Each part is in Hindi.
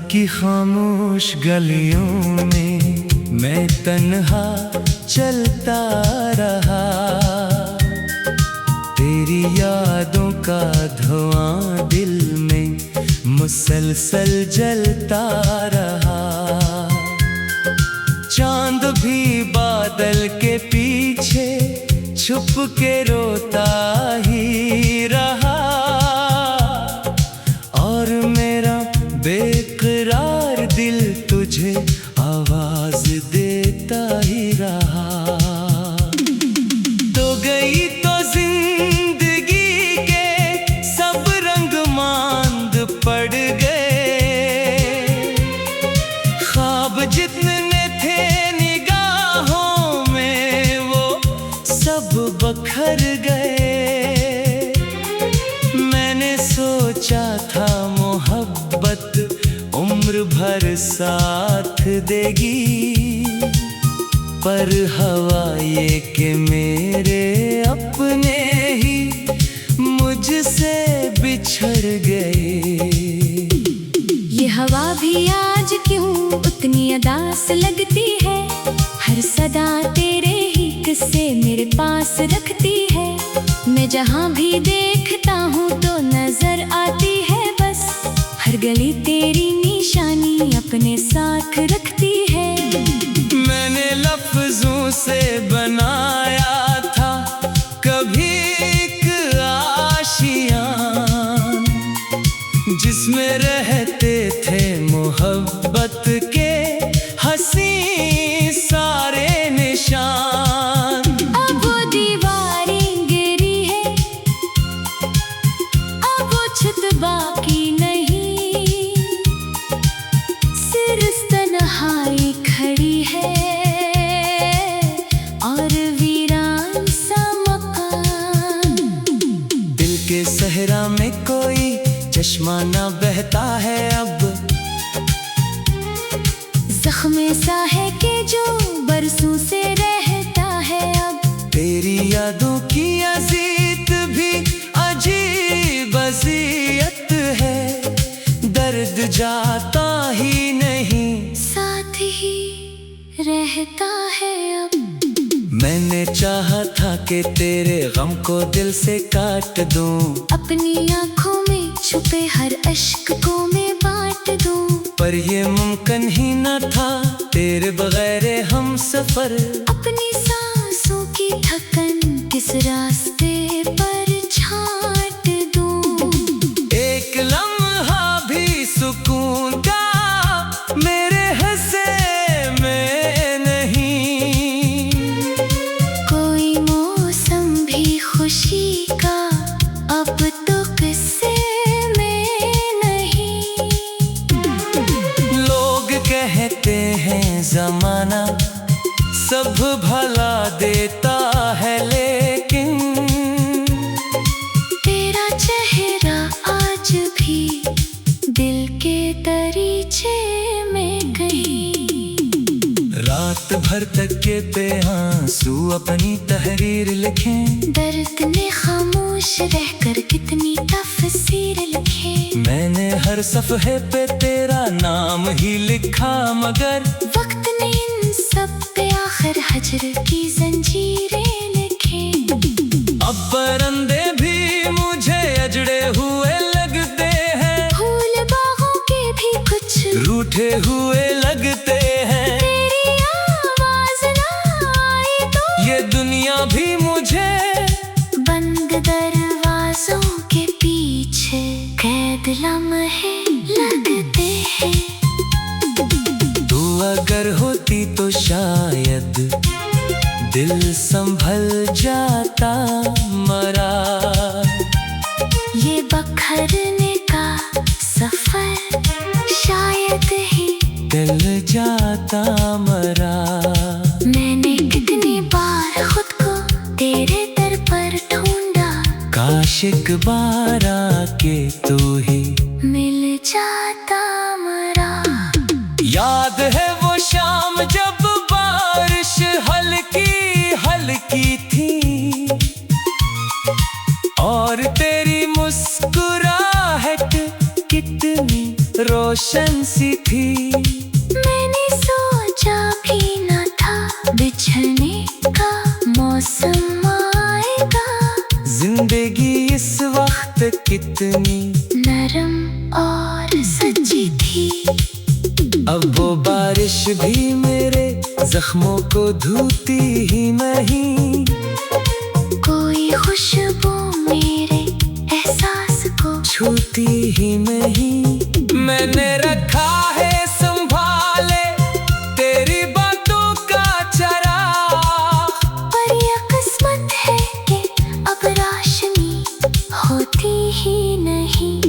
की खामोश गलियों में मैं तन्हा चलता रहा। तेरी यादों का धुआं दिल में मुसलसल जलता रहा। चांद भी बादल के पीछे छुप के रोता ही रहा। और मेरा बेकरार दिल तुझे आवाज देता ही रहा। तो गई तो जिंदगी के सब रंग मांद पड़ गए। ख्वाब जितने थे निगाहों में वो सब बखर गए। मैंने सोचा था मोहब्बत उम्र भर साथ देगी, पर हवा ये कि मेरे अपने ही मुझसे बिछड़ गए। ये हवा भी आज क्यों उतनी उदास लगती है। हर सदा तेरे ही किस्से मेरे पास रखती है। मैं जहाँ भी देखता हूँ तो नजर आती है बस। हर गली तेरी निशानी अपने साथ रखती है। मैंने लफ्जों से बनाया था कभी एक आशियाँ, जिसमें रहते थे मोहब्बत के हंसी सारे निशान। अब वो दीवारें गिरी है, अब वो छत बाकी नहीं। सिर्फ तन्हाई खड़ी है और वीरान सा मकान। दिल के सहरा में कोई चश्मा ना बहता है अब। जख्म सा है कि जो बरसों से रहता है अब। तेरी यादों की अजीत भी अजीब अजियत है। दर्द जाता ही नहीं, साथ ही रहता है अब। मैंने चाहा था कि तेरे गम को दिल से काट दूं। अपनी आँखों में छुपे हर अश्क को मैं बांट दूं। पर ये मुमकिन ही न था तेरे बगैर हम सफर। अपनी सांसों की थकन किस रास्ते पर छाट दूं। एक लम्हा भी सुकून का मेरे हिस्से में नहीं। कोई मौसम भी खुशी का अब तो किस्से में नहीं। लोग कहते हैं जमाना सब भला देता है, लेकिन तेरा चेहरा आज भी दिल के दरीचे में कहीं। रात भर तक के पे आंसू अपनी तहरीर लिखें। दर्द ने खामोश रहकर कितनी तफसीर लिखे। मैंने हर सफ़हे पे तेरा नाम ही लिखा, मगर वक्त ने इन सब पे आखिर हजर की जंजीरें लिखे। अब परिंदे भी मुझे अजड़े हुए लगते हैं। फूल बागों के भी कुछ रूठे हुए लगते हैं। तेरी आवाज ना आई तो ये दुनिया भी मुझे बंद दरवाजों के पीछे कैद लम्हे लगते हैं। तू अगर होती तो शायद दिल संभल जाता मरा। ये बखरने का सफर शायद ही दिल जाता मरा। मैंने कितनी बार खुद को तेरे दर पर ढूंढा। काश एक बार आके तू ही मिल जाता मरा। याद है वो शाम जब बारिश हल्की हल्की थी और तेरी मुस्कुराहट कितनी रोशन रोशन सी थी। मैंने सोचा भी न था बिछड़ने का मौसम आएगा। जिंदगी इस वक्त कितनी नरम और सच्ची थी। अब वो बारिश भी मेरे जख्मों को धोती ही नहीं। कोई खुशबू मेरे एहसास को छूती ही नहीं। मैंने रखा है संभाले तेरी बातों का चराग। पर यह किस्मत है कि अब रोशनी होती ही नहीं।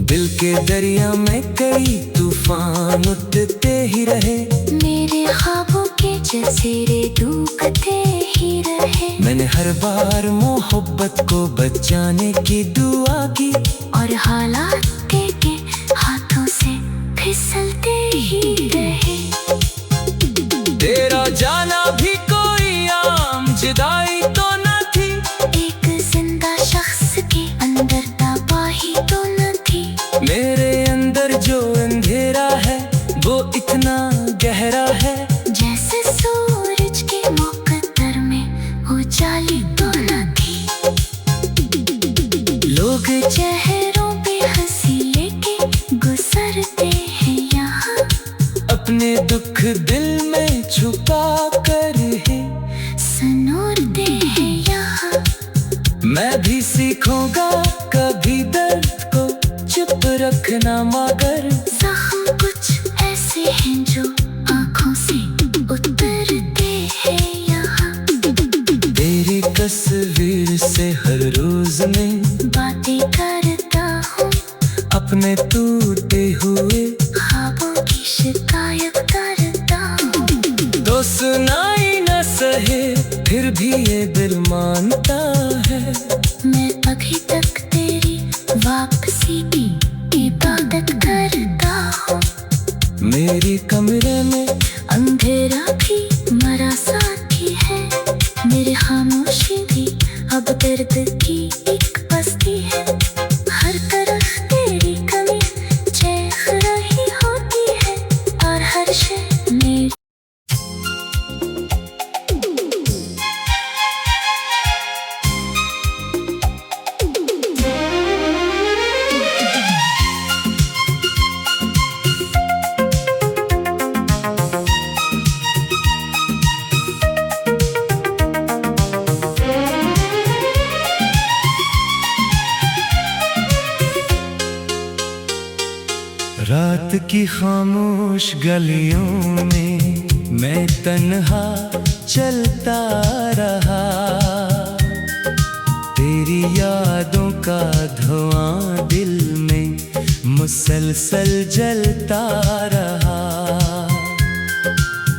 दिल के दरिया में कई तूफान उठते ही रहे। मेरे ख्वाबों के जज़ीरे डूबते ही रहे। मैंने हर बार मोहब्बत को बचाने की दुआ की। और हालात के हाथों से फिसलते ही रहे। तेरा जाना भी कोई आम जुदाई तो न थी। एक जिंदा शख्स के अंदर तबाही तो न थी। मेरे अंदर जो अंधेरा है वो इतना गहरा है। जैसे सूरज के मुकद्दर में उजाली तो न थी। लोग चेहरों पे हंसी लेके गुजरते हैं यहाँ। अपने दुख दिल में छुपा कर है सनोरते हैं यहाँ। मैं भी सीखूंगा कभी दर्द को चुप रखना, मगर जख्म कुछ ऐसे हैं जो आँखों से उतरते हैं यहाँ। तेरी तस्वीर से हर रोज मैं बातें करता हूँ। अपने टूटे हुए ख्वाबों की शिकायत करता हूँ। तो सुनाई न सहे फिर भी ये दिल मानता है। मैं अभी तक तेरी वापसी की इबादत करता हूँ। मेरी कमरे में अंधेरा भी मरा साथी है। मेरी खामोशी भी अब दर्द की एक बस्ती है। हर तरफ तेरी कमी चेख रही होती है। और हर शय मेरी रात की खामोश गलियों में मैं तन्हा चलता रहा। तेरी यादों का धुआं दिल में मुसलसल जलता रहा।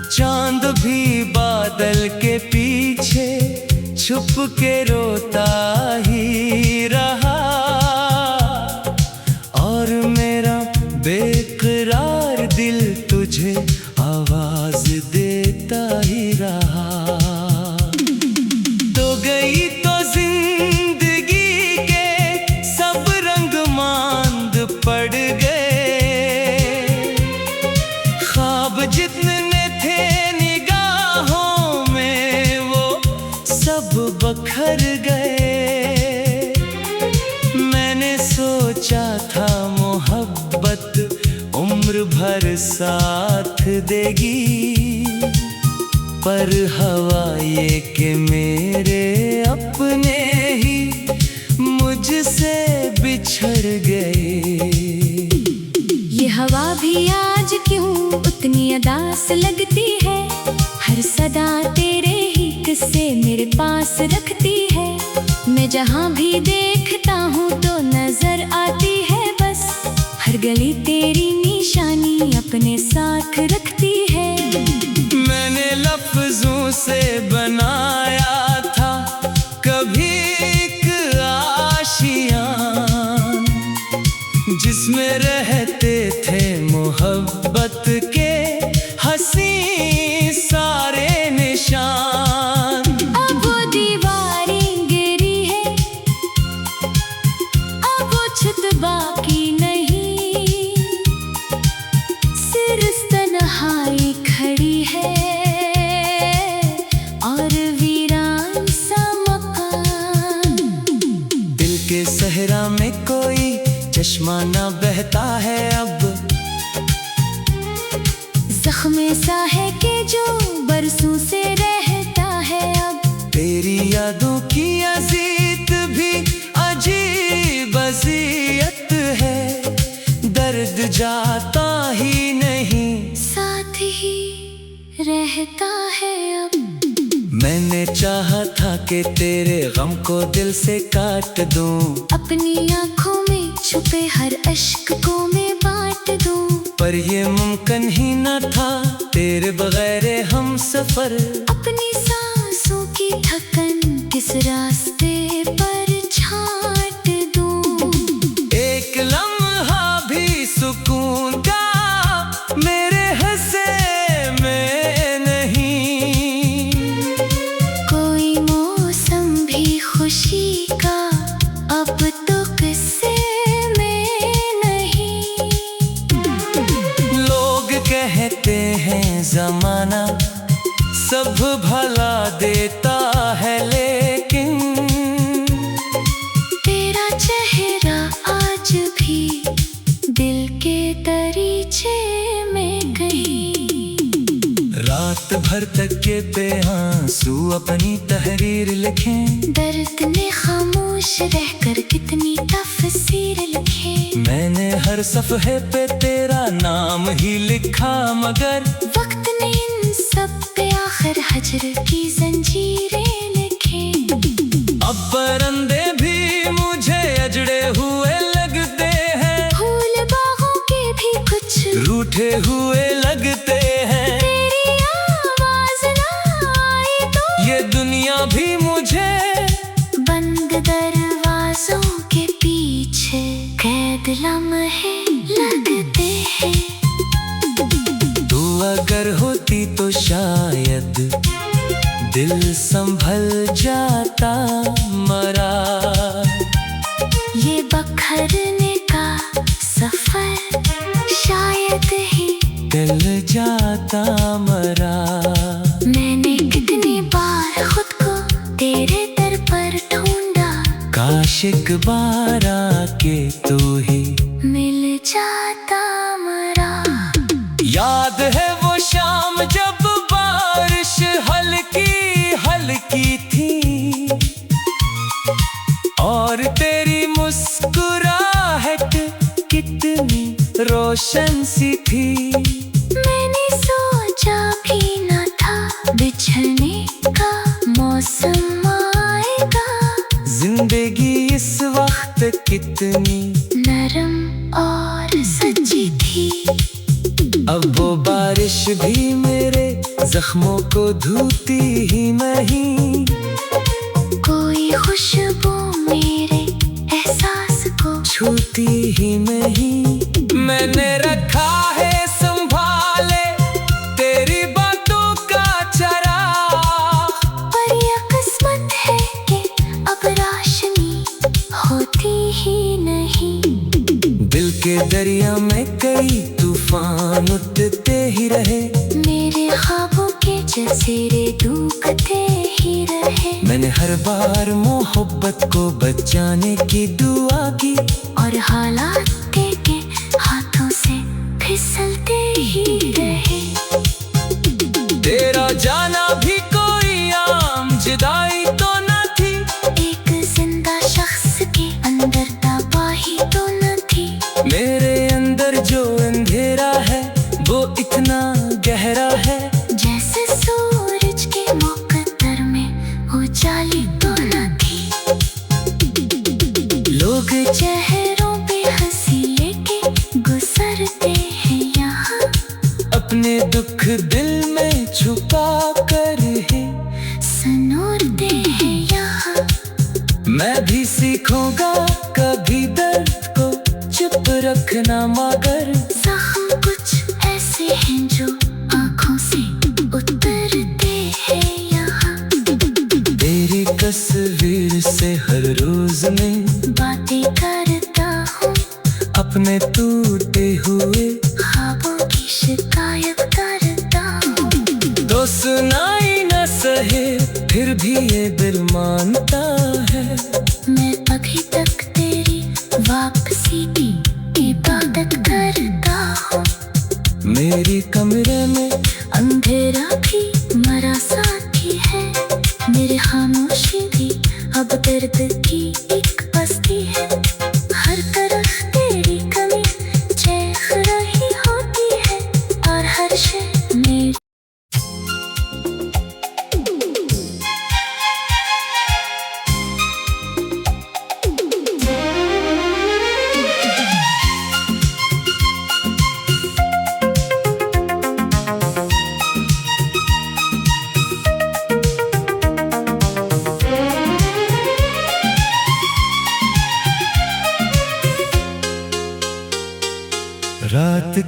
चांद भी बादल के पीछे छुप के रोता ही रहा। और मेरा बेकरार दिल तुझे आवाज देता ही रहा। तो गई तो जिंदगी के सब रंग मांद पड़ गए। ख्वाब जितने थे निगाहों में वो सब बखर गए। मैंने सोचा था मोहब्बत उम्र भर साथ देगी। पर हवा ये कि मेरे अपने ही मुझसे बिछड़ गए। ये हवा भी आज क्यों उतनी अदास लगती है। हर सदा तेरे ही किस्से मेरे पास रखती है। मैं जहाँ भी देखता हूँ तो नजर आती है बस। हर गली तेरी निशानी अपने साथ रखती है। मैंने लफ्जों से बनाया था कभी एक आशियाँ, जिसमें रहते थे मोहब्बत के हंसी सारे निशान। अब वो दीवारें गिरी है, अब वो छत बाकी नहीं। बरसों से रहता है अब। तेरी यादों की अजीत भी अजीब अजियत है, दर्द जाता ही नहीं, साथ ही रहता है अब। मैंने चाहा था कि तेरे गम को दिल से काट दूं, अपनी आंखों में छुपे हर अश्क को मैं बांट दूं, पर ये मुमकिन ही न था तेरे बगैर हम सफर। अपनी सांसों की थकन किस रास्ते पर छांट दूं, एक लम्हा भी सुकून का मेरे हंसे में नहीं, कोई मौसम भी खुशी का अब तो किस्से में नहीं। लोग कहते हैं जमाना सब भला देता है, लेकिन तेरा चेहरा आज भी दिल के दरीचे में कहीं। रात भर तकिए पे आंसू अपनी तहरीर लिखें, दर्द ने खामोश रहकर कितनी तफसीर लिखे, मैंने हर सफ़हे पे तेरा नाम ही लिखा, मगर वक्त ने इन सब पे आखिर हजर की जंजीरें लिखे। अब परिंदे भी मुझे अजड़े हुए लगते हैं, फूल बागों के भी कुछ रूठे हुए लगते हैं, तेरी आवाज ना आई तो ये दुनिया भी मुझे बंद दरवाजों के पीछे कैद लम्हे लगते हैं। तू अगर होती तो शायद दिल संभल जाता मरा, ये बखरने का सफर शायद ही दिल जाता मरा। मैंने कितनी बार खुद को तेरे दर पर ढूंढा, काश एक बार आके तू ही मिल जाता मरा। याद है वो शाम जब बारिश हल्की हल्की थी, और तेरी मुस्कुराहट कितनी रोशन सी थी। मैंने सोचा भी न था बिछड़ने का मौसम आएगा, जिंदगी इस वक्त कितनी नरम और सच्ची थी। अब वो बारिश भी मेरे जख्मों को धोती ही नहीं, कोई खुशबू मेरे एहसास को छूती ही नहीं। मैंने रखा है संभाले तेरी बातों का चराग, पर यह किस्मत है कि अब रोशनी होती ही नहीं। दिल के दरिया में कई तूफान उठते ही रहे, मेरे ख्वाबों के जज़ीरे डूबते ही रहे। मैंने हर बार मोहब्बत को बचाने की दुआ की, और हालात के हाथों से फिसलते ही रहे। तेरा जाना भी कोई आम जुदाई तो न थी, एक जिंदा शख्स के अंदर तबाही तो न थी। मेरे अंदर जो अंधेरा है वो इतना गहरा है, जैसे सूरज के मुकद्दर में उजाली तो न थी। लोग चेहरों पे हंसी लेके गुजरते हैं यहाँ, अपने दुख दिल में छुपा कर है सनोरते हैं यहाँ। मैं भी सीखूंगा कभी दर्द को चुप रखना, मगर जख्म कुछ ऐसे हैं जो आँखों से उतरते हैं यहाँ। तेरी तस्वीर से हर रोज मैं बातें करता हूँ, अपने टूटे हुए ख्वाबों की शिकायत करता हूँ। तो सुनाई न सहे फिर भी ये दिल मानता है, मैं अभी तक तेरी वापसी की इबादत करता हूँ। मेरी कमरे में अंधेरा भी मर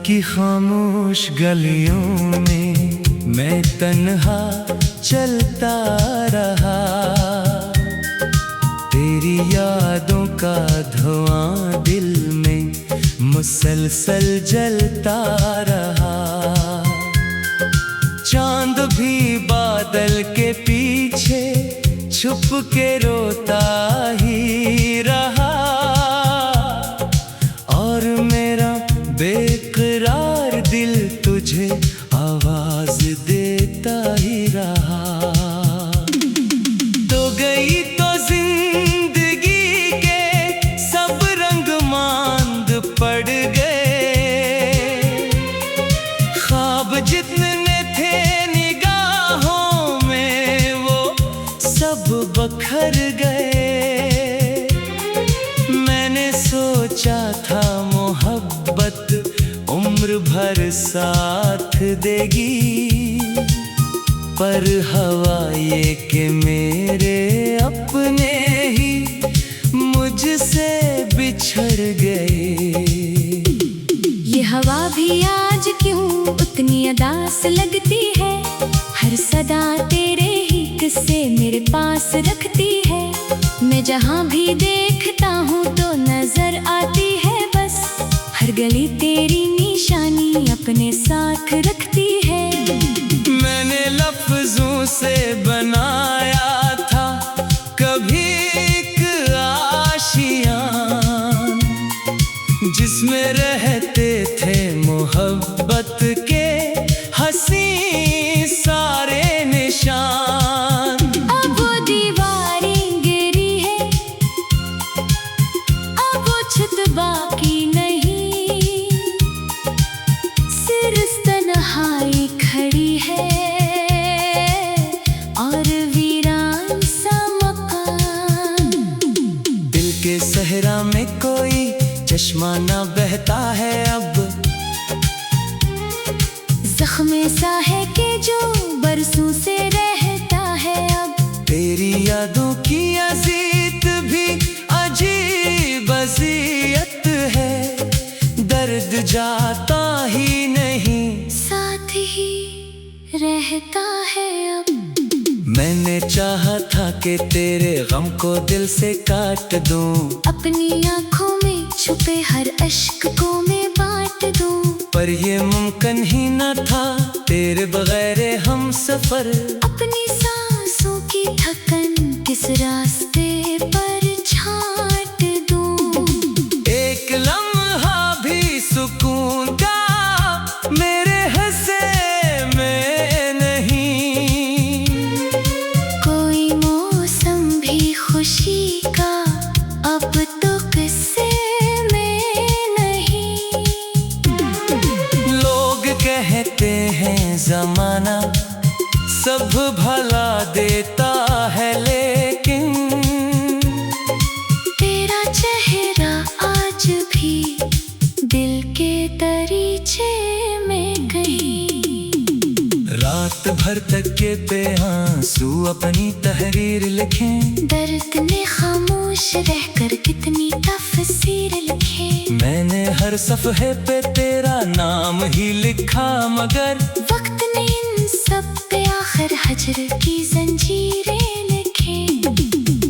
की खामोश गलियों में मैं तन्हा चलता रहा, तेरी यादों का धुआं दिल में मुसलसल जलता रहा। चांद भी बादल के पीछे छुप के रोता ही रहा, और मेरा बेकरार दिल तुझे आवाज देता ही रहा। तो गई तो जिंदगी के सब रंग मांद पड़ गए, ख्वाब जितने थे निगाहों में वो सब बखर गए। मैंने सोचा था मोहब्बत उम्र भर साथ देगी, पर हवा ये कि मेरे अपने ही मुझसे बिछड़ गए। ये हवा भी आज क्यों उतनी उदास लगती है, हर सदा तेरे ही किस्से मेरे पास रखती है। मैं जहाँ भी देखता हूँ तो नजर आती है बस, हर गली तेरी निशानी अपने साथ रखती है। मैंने लफ्जों से बनाया था कभी एक आशियाँ, जिसमें रहते थे मोहब्बत के हंसी सारे निशान। अब वो दीवारें गिरी है, अब वो छत बाकी नहीं, सिर्फ तन्हाई खड़ी है और वीरान सा मकान। दिल के सहरा में कोई चश्मा ना बहता है अब, जख्म सा है कि जो बरसों से रहता है अब। तेरी यादों की अजीत भी अजीब अजियत है, दर्द जाता ही नहीं साथ ही रहता है अब। मैंने चाहा था कि तेरे गम को दिल से काट दूं, अपनी आँखों में छुपे हर अश्क को मैं बांट दूं, पर ये मुमकिन ही न था तेरे बगैर हम सफर। अपनी सांसों की थकन किस रास्ते पर छांट दूं। एक लम्हा भी सुकून का मेरे हंसे में नहीं, कोई मौसम भी खुशी का अब तो किस्से में नहीं। लोग कहते हैं जमाना सब भला देता है, लेकिन तेरा चेहरा आज भी दिल के दरीचे में कहीं। रात भर तक के पे आंसू अपनी तहरीर लिखें, दर्द ने खामोश रहकर कितनी तफसीर लिखे। मैंने हर सफ़हे पे तेरा नाम ही लिखा, मगर वक्त ने इन सब पे आखिर हजर की जंजीरें लिखे।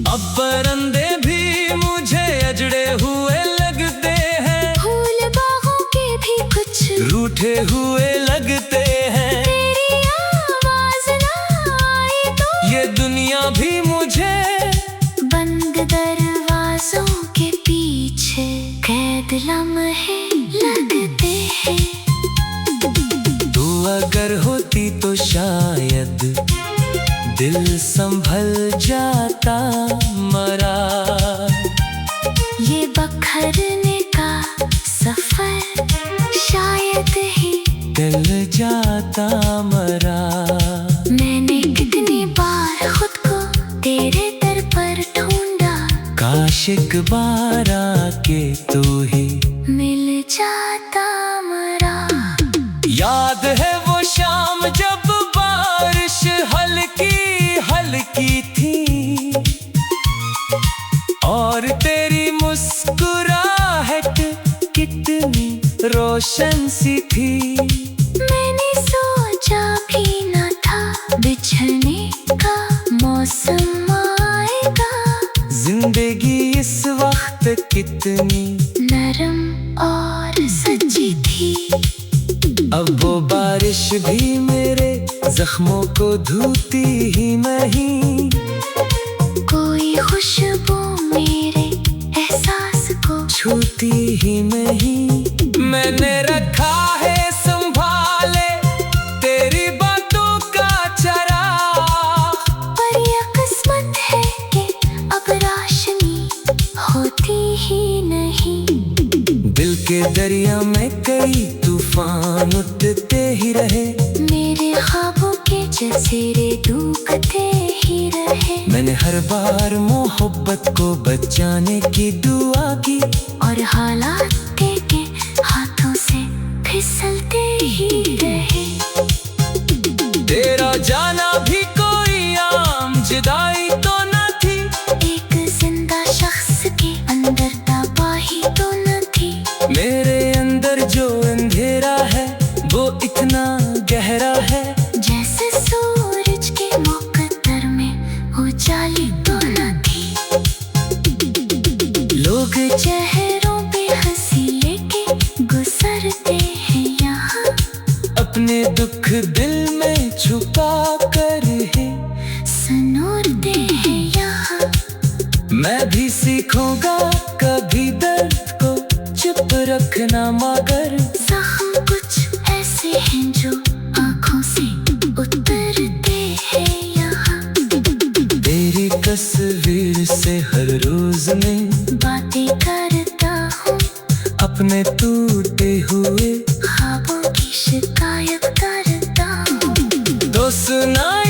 अब परिंदे भी मुझे अजड़े हुए लगते हैं, फूल बागों के भी कुछ रूठे हुए लगते हैं। तेरी आवाज ना आई तो ये दुनिया भी मुझे बंद दरवाजों के पीछे कैद लम्हे लगते हैं। तू अगर होती तो शायद दिल संभल जाता मरा, ये बखरने का सफर शायद ही दिल जाता मरा। मैंने कितनी बार खुद को तेरे दर पर ढूंढा, काश एक बार आके तू ही मिल जाता मरा। याद है वो शाम जब बारिश हल्की हल्की थी, और तेरी मुस्कुराहट कितनी रोशन सी थी। थी। मैंने सोचा भी न था बिछड़ने का मौसम आएगा। जिंदगी इस वक्त कितनी नरम और सच्ची थी। अब वो बारिश भी मेरे जख्मों को धोती ही नहीं। कोई खुशबू मेरे एहसास को छूती ही नहीं। मैंने रखा है संभाले तेरी बातों का चराग। पर यह किस्मत है कि अब रोशनी होती ही नहीं। दिल के दरिया में कई तूफान उठते ही रहे। मेरे ख्वाबों के जज़ीरे डूबते ही रहे। मैंने हर बार मोहब्बत को बचाने की दुआ की। और हालात के हाथों से फिसलते ही रहे। तेरा जाना भी कोई आम जुदाई तो न थी। एक जिंदा शख्स के अंदर तबाही तो न थी। मेरे अंदर जो अंधेरा है वो इतना गहरा है। जैसे सूरज के मुकद्दर में उजाली तो न थी। लोग चेहरों पे हंसी लेके गुजरते हैं यहाँ। अपने दुख दिल में छुपा कर है सनोरते हैं यहाँ। मैं भी सीखूंगा कभी दर्द को चुप रखना, मगर जख्म कुछ ऐसे हैं जो आँखों से उतरते हैं यहाँ। तेरी तस्वीर से हर रोज मैं बातें करता हूँ। अपने टूटे हुए ख्वाबों की शिकायत करता हूँ। तो सुनाई